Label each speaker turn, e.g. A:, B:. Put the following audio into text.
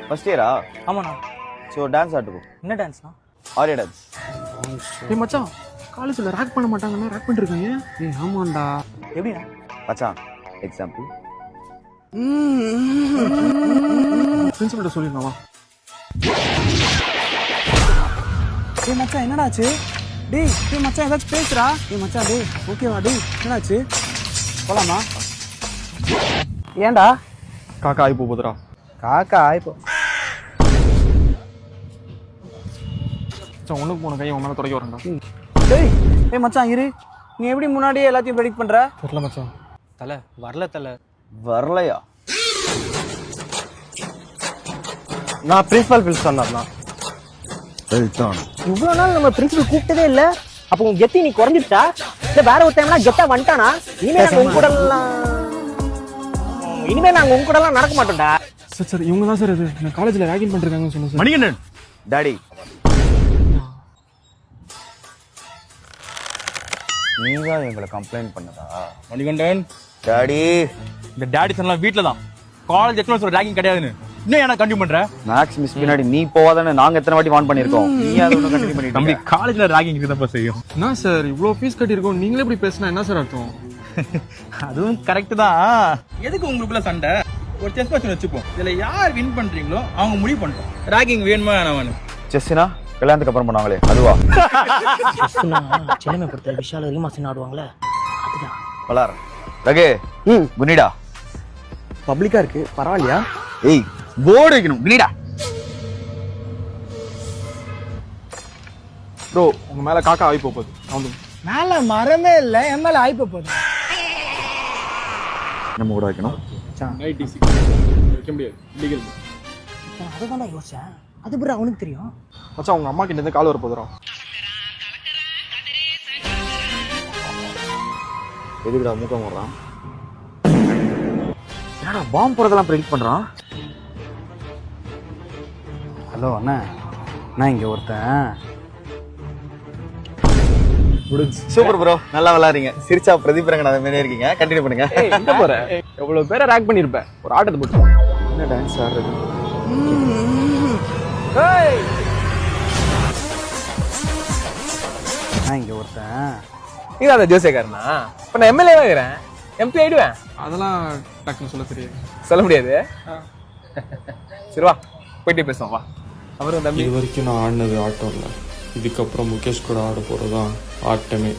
A: First இயரா?
B: ஆமாண்ணா.
A: So dance ஆடுறோம்.
B: என்ன டான்ஸ்ண்ணா?
A: ஆரியா டான்ஸ்.
C: ஏய் மச்சான், காலேஜ்ல ராக் பண்ண மாட்டாங்கன்னா ராக் பண்ணிருக்காங்க. ஏய் ஆமாண்டா.
B: எப்படிண்ணா
A: மச்சான் எக்ஸாம்பிள்
C: பிரின்சிபல்ட்ட சொல்லிடலாமா?
B: டேய் மச்சான் என்னடா ஆச்சு? டேய் மச்சான் ஏதாச்சும் பேசுறா. டேய் மச்சான் டேய் ஓகேவா? டேய் என்னடாச்சு? போலாமா? ஏன்டா?
C: காக்கா ஆகி போகுதுடா.
B: காக்கா ஆயிப்போ.
C: மச்சான் ஒண்ணுக்கு போன கையை உன் மேல தொடக்கி வரேன்டா.
B: டேய் மச்சான் இரு. நீ எப்படி முன்னாடியே எல்லாத்தையும் ப்ரெடிக்ட் பண்ற?
C: தெரியல மச்சான்.
B: தல வரல தல.
A: வரலையா?
B: நான் பிரின்சிபல் பில் சொன்னார்னா.
A: வெல்டான்.
B: இவ்வளவு நாள் நம்ம பிரின்சிபல் கூப்பிட்டதே இல்ல. அப்ப உன் கெத்தி நீ குறைஞ்சிட்டா? இல்ல வேற ஒருத்தவனா கெத்தா வந்துட்டானா? இனிமே நாங்க உங்க கூட எல்லாம் நடக்க மாட்டோம்டா.
C: சார் சார் இவங்க தான் சார் இது நான் காலேஜ்ல ராகிங் பண்ணிருக்காங்கன்னு சொன்னேன் சார்.
A: மணிகண்டன் டாடி நீங்க எங்களை கம்ப்ளைண்ட் பண்ணதா?
D: மணிகண்டன்
A: டாடி
D: இந்த டேடி சொன்னா வீட்ல தான் காலேஜ் எத்தனை சொல்ற ராகிங் கிடையாதுன்னு இன்னும் என்ன கண்டினியூ பண்ற?
A: மேக்ஸ் மிஸ் பின்னாடி நீ போவாதானே நாங்க எத்தனை வாட்டி வான் பண்ணிருக்கோம். நீ அதை ஒன்றும் கண்டினியூ பண்ணிட்டு
D: தம்பி காலேஜ்ல ராகிங் இருக்குதப்ப செய்யும்.
C: என்ன சார் இவ்வளோ ஃபீஸ் கட்டியிருக்கோம் நீங்களே இப்படி பேசினா என்ன சார் அர்த்தம்?
D: அதுவும் கரெக்ட் தான். எதுக்கு உங்களுக்குள்ள சண்டை? ஒரு செஸ் மேட்ச் வச்சுப்போம். இதுல யார் வின் பண்றீங்களோ அவங்க முடிவு பண்ணிட்டோம். ராகிங் வேணுமா வேணாமான்னு.
A: செஸ்னா கல்யாணத்துக்கு அப்புறம் பண்ணாங்களே அதுவா?
B: சென்னை பொறுத்த விஷால ரீமாசன் ஆடுவாங்களே அதுதான்.
A: வளார் ரகே குனிடா
B: பப்ளிக்கா இருக்கு பரவாயில்லையா?
A: ஏய் போர்டு வைக்கணும் குனிடா.
C: ப்ரோ உங்க மேல காக்கா ஆகி போகுது. அவன்
B: மேல மரமே இல்ல என் மேல ஆயிப்ப போகுது.
A: நம்ம கூட வைக்கணும்.
C: ஐடிசி வைக்க முடியாது லீகல்.
B: அதுதான் யோசிச்சேன். அது பிறகு அவனுக்கு தெரியும்.
C: மச்சான் உங்க அம்மா கிட்ட இருந்து கால் வர போதுறா.
A: எதுக்குடா மூக்கம் போடுறான்? என்னடா பாம்பு போறதெல்லாம் ப்ரெடிக்ட் பண்றான்?
B: ஹலோ அண்ணா, நான் இங்க ஒருத்தன்.
A: சூப்பர் ப்ரோ, நல்லா விளையாடுறீங்க. சிரிச்சா பிரதீப் ரங்கநாதன் மாதிரியே இருக்கீங்க. கண்டினியூ பண்ணுங்க.
C: எங்க போற? எவ்வளவு பேரை ராக் பண்ணிருப்ப. ஒரு ஆட்டத்தை போட்டு
A: என்ன டான்ஸ் ஆடுறது?
B: நான் இங்க ஒருத்தன்.
E: நீ தான் ஜோசியக்காரனா? இப்ப நான் எம்எல்ஏ ஆகிறேன், எம்பி ஆயிடுவேன்.
C: அதெல்லாம் டக்குன்னு சொல்ல தெரியாது.
E: சொல்ல முடியாது. சரி வா போயிட்டே பேசுவோம் வா. அப்புறம் தம்பி
F: இது வரைக்கும் நான் ஆடினது ஆட்டம் இல்லை. இதுக்கப்புறம் முகேஷ் கூட ஆட போகிறதான் ஆட்டமே.